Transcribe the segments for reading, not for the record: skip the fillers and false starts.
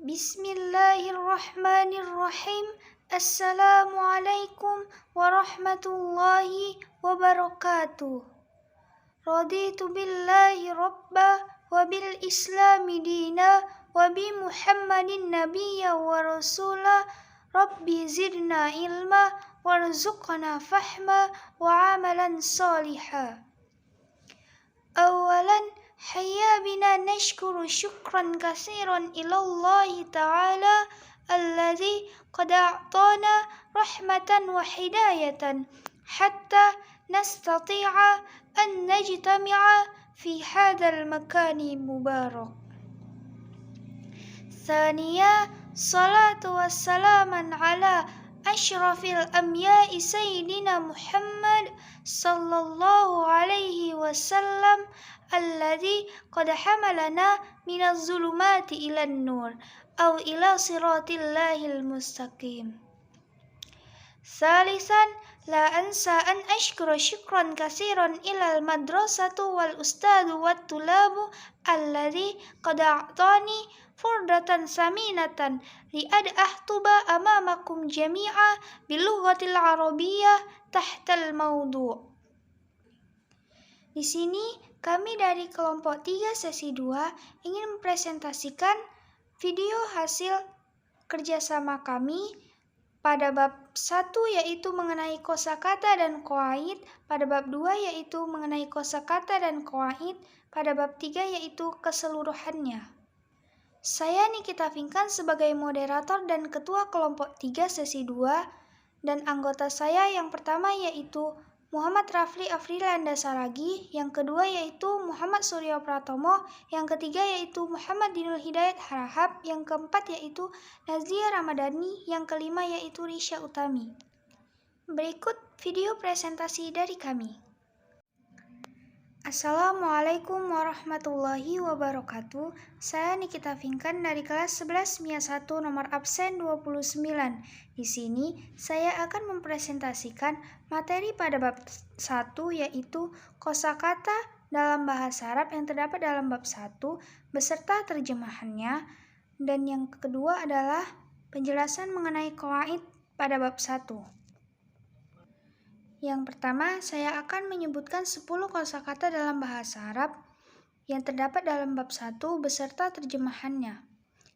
Bismillahirrahmanirrahim. Assalamualaikum warahmatullahi wabarakatuh. Raditu billahi rabba wa bil islami dina wa bi Muhammadin nabiyya wa rasula. Rabbi zidna ilma warzuqna fahma wa amalan salihah. Awalan hayya bina nashkuru syukran kasiran ilallahi ta'ala alladhi qad a'tana rahmatan wa hidayatan hatta nastati'a an najtami'a fi hadzal makani mubarak. Thaniya salatu wassalaman ala ashrafil anbiya'i sayyidina Muhammad sallallahu alaihi wasallam alladhi qad hamalana minaz zulumati ilan nur aw ila siratillahil mustaqim. Salisan la ansa an ashkura syukran kasiran ilal madrasatu wal ustadu wat tulabu alladhi qad a'tani furdatan saminatan li ahtuba amamakum jami'a bilughatil arabiyyah tahtal mawdu'. Di sini kami dari kelompok 3 sesi 2 ingin mempresentasikan video hasil kerjasama kami pada bab 1 yaitu mengenai kosakata dan qawaid, pada bab 2 yaitu mengenai kosakata dan qawaid, pada bab 3 yaitu keseluruhannya. Saya Nikita Finkan sebagai moderator dan ketua kelompok 3 sesi 2 dan anggota saya yang pertama yaitu Muhammad Rafli Afrilanda Saragi, yang kedua yaitu Muhammad Suryo Pratomo, yang ketiga yaitu Muhammad Dinul Hidayat Harahap, yang keempat yaitu Nazia Ramadhani, yang kelima yaitu Risha Utami. Berikut video presentasi dari kami. Assalamualaikum warahmatullahi wabarakatuh. Saya Nikita Finkan dari kelas 11 MIA 1 nomor absen 29. Di sini saya akan mempresentasikan materi pada bab 1 yaitu kosakata dalam bahasa Arab yang terdapat dalam bab 1 beserta terjemahannya, dan yang kedua adalah penjelasan mengenai qawaid pada bab 1. Yang pertama, saya akan menyebutkan 10 kosakata dalam bahasa Arab yang terdapat dalam bab 1 beserta terjemahannya.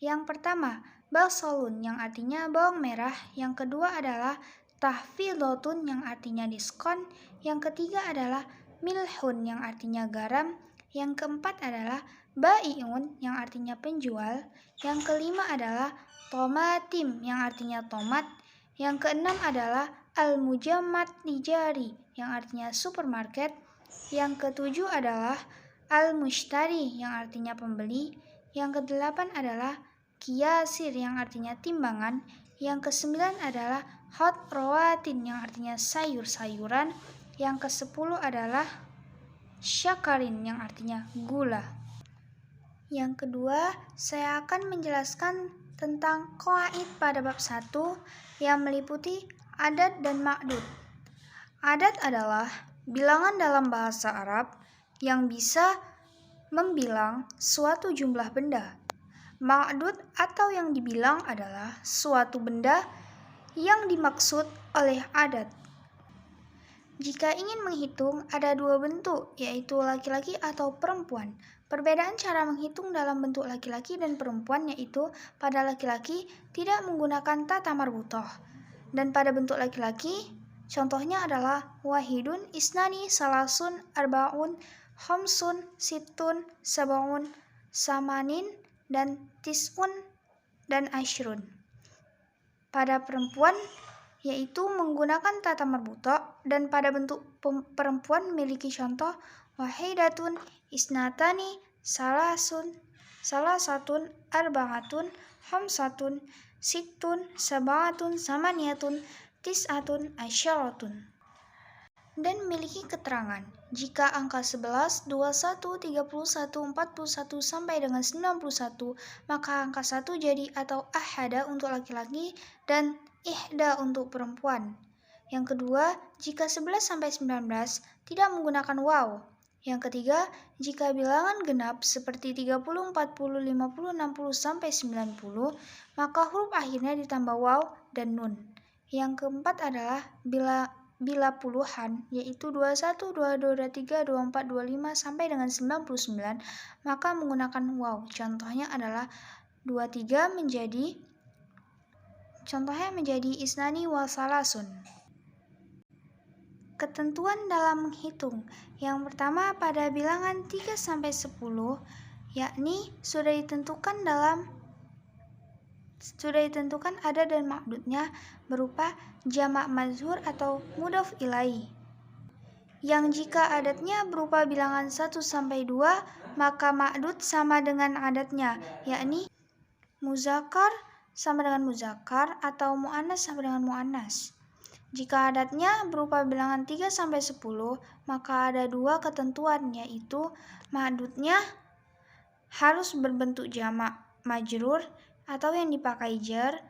Yang pertama, basolun yang artinya bawang merah. Yang kedua adalah tahfidotun yang artinya diskon. Yang ketiga adalah milhun yang artinya garam. Yang keempat adalah bai'un yang artinya penjual. Yang kelima adalah tomatim yang artinya tomat. Yang keenam adalah al-mujammat tijari yang artinya supermarket. Yang ketujuh adalah al-mushtari yang artinya pembeli. Yang kedelapan adalah kiyasir yang artinya timbangan. Yang kesembilan adalah hot rawatin yang artinya sayur-sayuran. Yang kesepuluh adalah syakarin yang artinya gula. Yang kedua, saya akan menjelaskan tentang qawaid pada bab 1 yang meliputi adat dan ma'dud. Adat adalah bilangan dalam bahasa Arab yang bisa membilang suatu jumlah benda. Ma'dud atau yang dibilang adalah suatu benda yang dimaksud oleh adat. Jika ingin menghitung, ada 2 bentuk, yaitu laki-laki atau perempuan. Perbedaan cara menghitung dalam bentuk laki-laki dan perempuan yaitu pada laki-laki tidak menggunakan tata marbutoh, dan pada bentuk laki-laki contohnya adalah wahidun, isnani, salasun, arbaun, khamsun, situn, sabaun, samanin, dan tis'un dan ashrun. Pada perempuan yaitu menggunakan tata marbutoh, dan pada bentuk perempuan memiliki contoh wahidatun, isnatani, salasun, salasatun, arba'atun, khamsatun, sittun, sab'atun, samaniyatun, tis'atun, asyaratun. Dan memiliki keterangan jika angka 11, 21, 31, 41 sampai dengan 91, maka angka 1 jadi atau ahada untuk laki-laki dan ihda untuk perempuan. Yang kedua, jika 11 sampai 19 tidak menggunakan waw. Yang ketiga, jika bilangan genap seperti 30, 40, 50, 60, sampai 90, maka huruf akhirnya ditambah waw dan nun. Yang keempat adalah bila puluhan, yaitu 21, 22, 23, 24, 25, sampai dengan 99, maka menggunakan waw. Contohnya menjadi isnani wa salasun. Ketentuan dalam menghitung. Yang pertama pada bilangan 3 sampai 10, yakni sudah ditentukan ada dan ma'dudnya berupa jamak mazhur atau mudhof ilaih. Yang jika adatnya berupa bilangan 1 sampai 2, maka ma'dud sama dengan adatnya, yakni muzakkar sama dengan muzakkar atau muannas sama dengan muannas. Jika adatnya berupa bilangan 3 sampai 10, maka ada dua ketentuan, yaitu ma'dudnya harus berbentuk jamak majrur atau yang dipakai jar.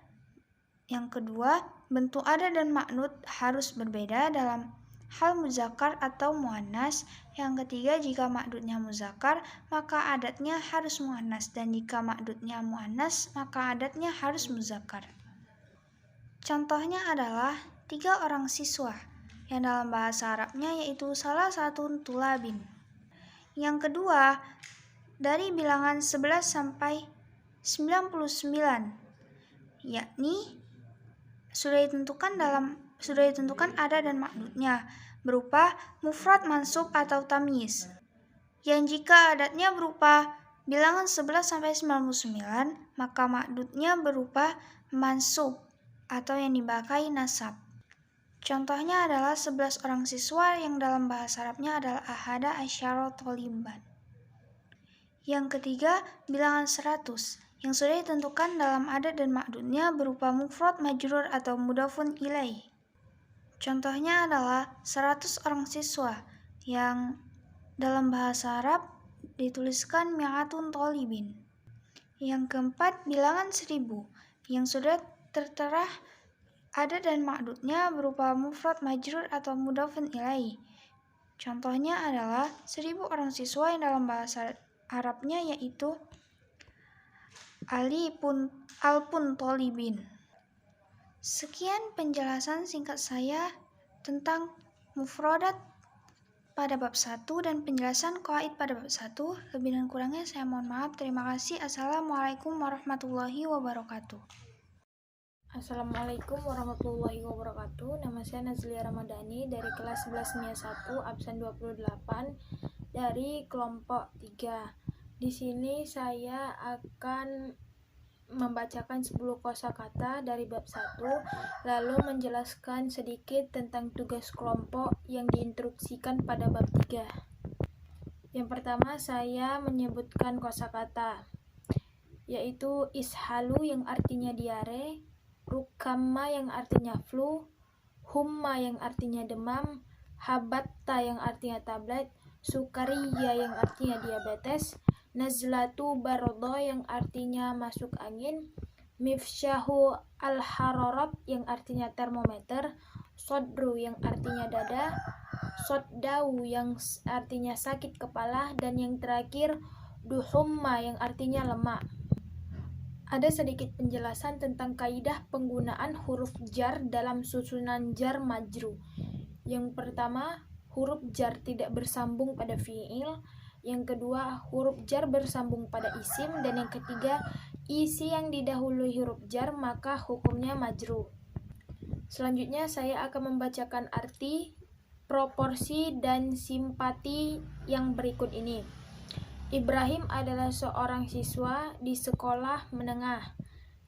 Yang kedua, bentuk adat dan ma'dud harus berbeda dalam hal muzakkar atau muannas. Yang ketiga, jika ma'dudnya muzakkar, maka adatnya harus muannas, dan jika ma'dudnya muannas, maka adatnya harus muzakkar. Contohnya adalah 3 orang siswa, yang dalam bahasa Arabnya yaitu salah satu tulabin. Yang kedua, dari bilangan 11 sampai 99, yakni sudah ditentukan ada dan ma'dudnya berupa mufrad, mansub atau tamyiz. Yang jika adatnya berupa bilangan 11 sampai 99, maka ma'dudnya berupa mansub atau yang dipakai nasab. Contohnya adalah 11 orang siswa, yang dalam bahasa Arabnya adalah ahada asyara tholiban. Yang ketiga, bilangan 100, yang sudah ditentukan dalam adat dan ma'dudnya berupa mufrad, majrur atau mudhofun ilaih. Contohnya adalah 100 orang siswa, yang dalam bahasa Arab dituliskan mi'atun tholibin. Yang keempat, bilangan 1000, yang sudah tertera adat dan ma'dudnya berupa mufrad, majrur atau mudhofun ilaih. Contohnya adalah 1000 orang siswa, yang dalam bahasa Arabnya yaitu alpun tholibin. Sekian penjelasan singkat saya tentang mufradat pada bab 1 dan penjelasan qawaid pada bab 1. Lebih dan kurangnya saya mohon maaf. Terima kasih. Assalamualaikum warahmatullahi wabarakatuh. Assalamualaikum warahmatullahi wabarakatuh. Nama saya Nazlia Ramadhani dari kelas 11 MIA 1 absen 28 dari kelompok 3. Di sini saya akan membacakan 10 kosakata dari bab 1, lalu menjelaskan sedikit tentang tugas kelompok yang diinstruksikan pada bab 3. Yang pertama, saya menyebutkan kosakata, yaitu ishalu yang artinya diare, rukama yang artinya flu, humma yang artinya demam, habatta yang artinya tablet, sukariya yang artinya diabetes, nazlatu barodo yang artinya masuk angin, mifsyahu al-hararat yang artinya termometer, sodru yang artinya dada, soddau yang artinya sakit kepala, dan yang terakhir duhumma yang artinya lemak. Ada sedikit penjelasan tentang kaidah penggunaan huruf jar dalam susunan jar majrur. Yang pertama, huruf jar tidak bersambung pada fi'il. Yang kedua, huruf jar bersambung pada isim. Dan yang ketiga, isi yang didahului huruf jar maka hukumnya majrur. Selanjutnya saya akan membacakan arti, proporsi, dan simpati yang berikut ini. Ibrahim adalah seorang siswa di sekolah menengah.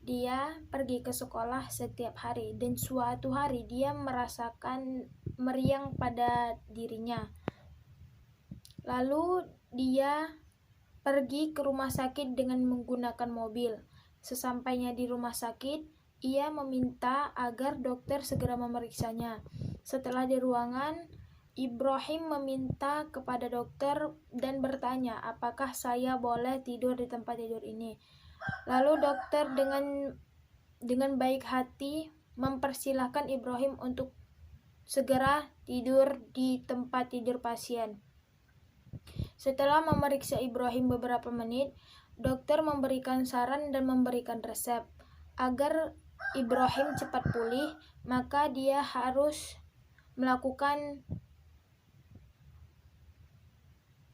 Dia pergi ke sekolah setiap hari, dan suatu hari dia merasakan meriang pada dirinya. Lalu dia pergi ke rumah sakit dengan menggunakan mobil. Sesampainya di rumah sakit, ia meminta agar dokter segera memeriksanya. Setelah di ruangan, Ibrahim meminta kepada dokter dan bertanya, apakah saya boleh tidur di tempat tidur ini? Lalu dokter dengan baik hati mempersilahkan Ibrahim untuk segera tidur di tempat tidur pasien. Setelah memeriksa Ibrahim beberapa menit, dokter memberikan saran dan memberikan resep. Agar Ibrahim cepat pulih, maka dia harus melakukan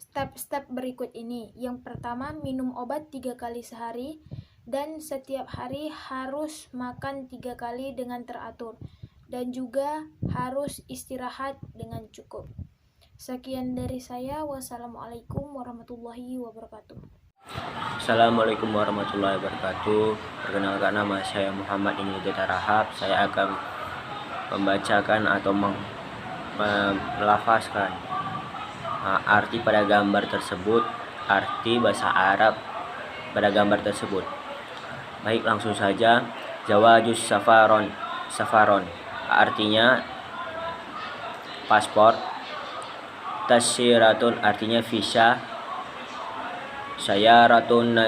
step-step berikut ini. Yang pertama, minum obat 3 kali sehari, dan setiap hari harus makan 3 kali dengan teratur, dan juga harus istirahat dengan cukup. Sekian dari saya. Wassalamualaikum warahmatullahi wabarakatuh. Assalamualaikum warahmatullahi wabarakatuh. Perkenalkan, nama saya Muhammad Inul Rahab. Saya akan membacakan atau melafazkan arti pada gambar tersebut, arti bahasa Arab pada gambar tersebut. Baik, langsung saja. Jawajus safaron. Safaron artinya paspor. Tasyiratun artinya visa. Sayaratun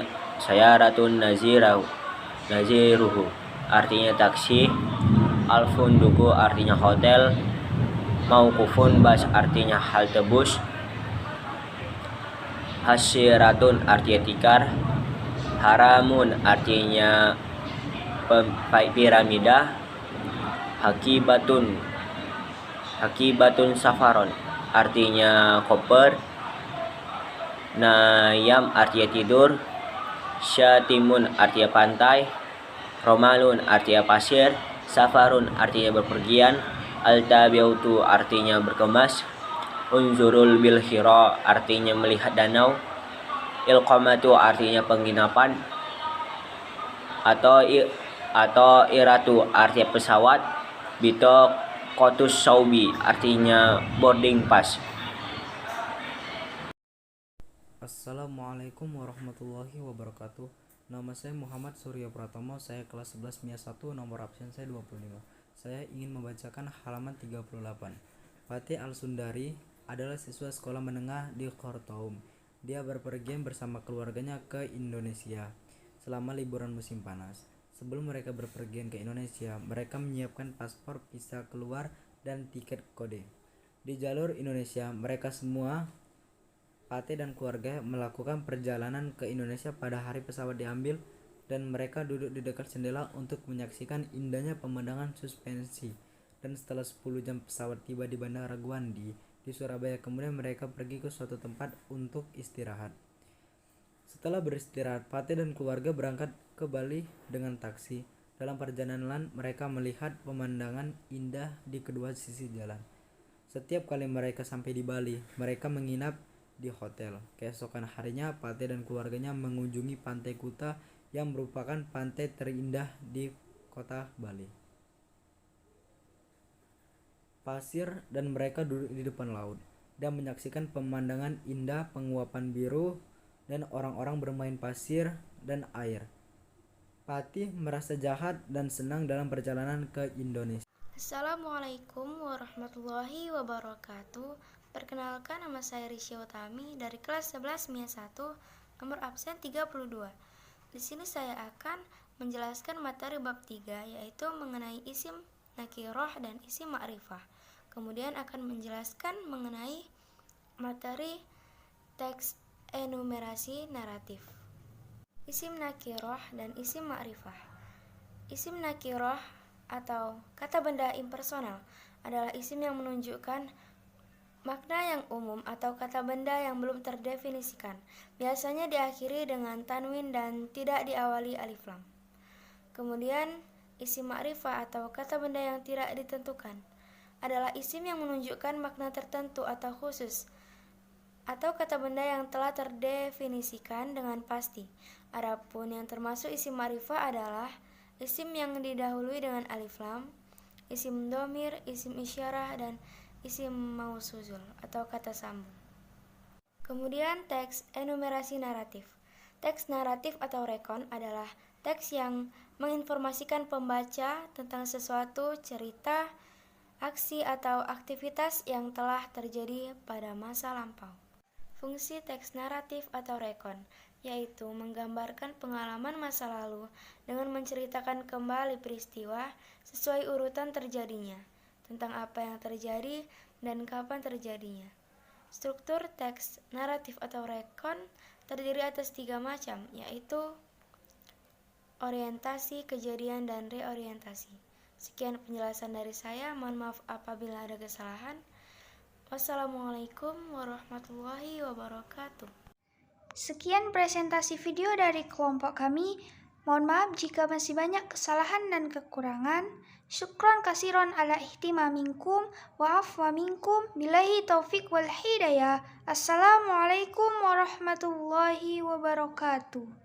naziruhu artinya taksi. Alfunduku artinya hotel. Mauqufun bus artinya halte bus. Hasyiratun artinya tikar. Haramun artinya piramida. Hakibatun safaron artinya koper. Nayam artinya tidur. Syatimun artinya pantai. Romalun artinya pasir. Safarun artinya berpergian. Altabiautu artinya berkemas. Unzurul bilhiro artinya melihat danau. Ilqamatu artinya penginapan. Atau iratu artinya pesawat. Bito kotus saubi artinya boarding pass. Assalamualaikum warahmatullahi wabarakatuh. Nama saya Muhammad Surya Pratomo. Saya kelas 11 MIA 1, nomor absen saya 25. Saya ingin membacakan halaman 38. Fatih Al-Sundari adalah siswa sekolah menengah di Khartoum. Dia berpergian bersama keluarganya ke Indonesia selama liburan musim panas. Sebelum mereka berpergian ke Indonesia, mereka menyiapkan paspor, visa keluar, dan tiket kode. Di jalur Indonesia, mereka semua, Fatih dan keluarga, melakukan perjalanan ke Indonesia pada hari pesawat diambil, dan mereka duduk di dekat jendela untuk menyaksikan indahnya pemandangan suspensi. Dan setelah 10 jam pesawat tiba di Bandara Guandi di Surabaya, kemudian mereka pergi ke suatu tempat untuk istirahat. Setelah beristirahat, Fatih dan keluarga berangkat ke Bali dengan taksi. Dalam perjalanan, mereka melihat pemandangan indah di kedua sisi jalan. Setiap kali mereka sampai di Bali, mereka menginap di hotel. Keesokan harinya, Fatih dan keluarganya mengunjungi Pantai Kuta yang merupakan pantai terindah di kota Bali. Pasir, dan mereka duduk di depan laut dan menyaksikan pemandangan indah, penguapan biru, dan orang-orang bermain pasir dan air. Fatih merasa jahat dan senang dalam perjalanan ke Indonesia. Assalamualaikum warahmatullahi wabarakatuh. Perkenalkan, nama saya Risya Utami dari kelas 11 MIA 1, nomor absen 32. Di sini saya akan menjelaskan materi bab 3, yaitu mengenai isim nakiroh dan isim ma'rifah. Kemudian akan menjelaskan mengenai materi teks enumerasi naratif. Isim nakiroh dan isim ma'rifah. Isim nakiroh atau kata benda impersonal adalah isim yang menunjukkan makna yang umum atau kata benda yang belum terdefinisikan. Biasanya diakhiri dengan tanwin dan tidak diawali alif lam. Kemudian isim ma'rifah atau kata benda yang tidak ditentukan adalah isim yang menunjukkan makna tertentu atau khusus, atau kata benda yang telah terdefinisikan dengan pasti. Adapun yang termasuk isim ma'rifah adalah isim yang didahului dengan alif lam, isim dhamir, isim isyarah, dan isim mausul atau kata sambung. Kemudian teks enumerasi naratif. Teks naratif atau rekon adalah teks yang menginformasikan pembaca tentang sesuatu, cerita, aksi, atau aktivitas yang telah terjadi pada masa lampau. Fungsi teks naratif atau rekon yaitu menggambarkan pengalaman masa lalu dengan menceritakan kembali peristiwa sesuai urutan terjadinya, tentang apa yang terjadi dan kapan terjadinya. Struktur teks naratif atau rekon terdiri atas 3 macam, yaitu orientasi, kejadian, dan reorientasi. Sekian penjelasan dari saya, mohon maaf apabila ada kesalahan. Wassalamualaikum warahmatullahi wabarakatuh. Sekian presentasi video dari kelompok kami. Mohon maaf jika masih banyak kesalahan dan kekurangan. Syukron kasiron ala ihtimaminkum wa afwa minkum. Billahi taufik wal hidayah. Assalamualaikum warahmatullahi wabarakatuh.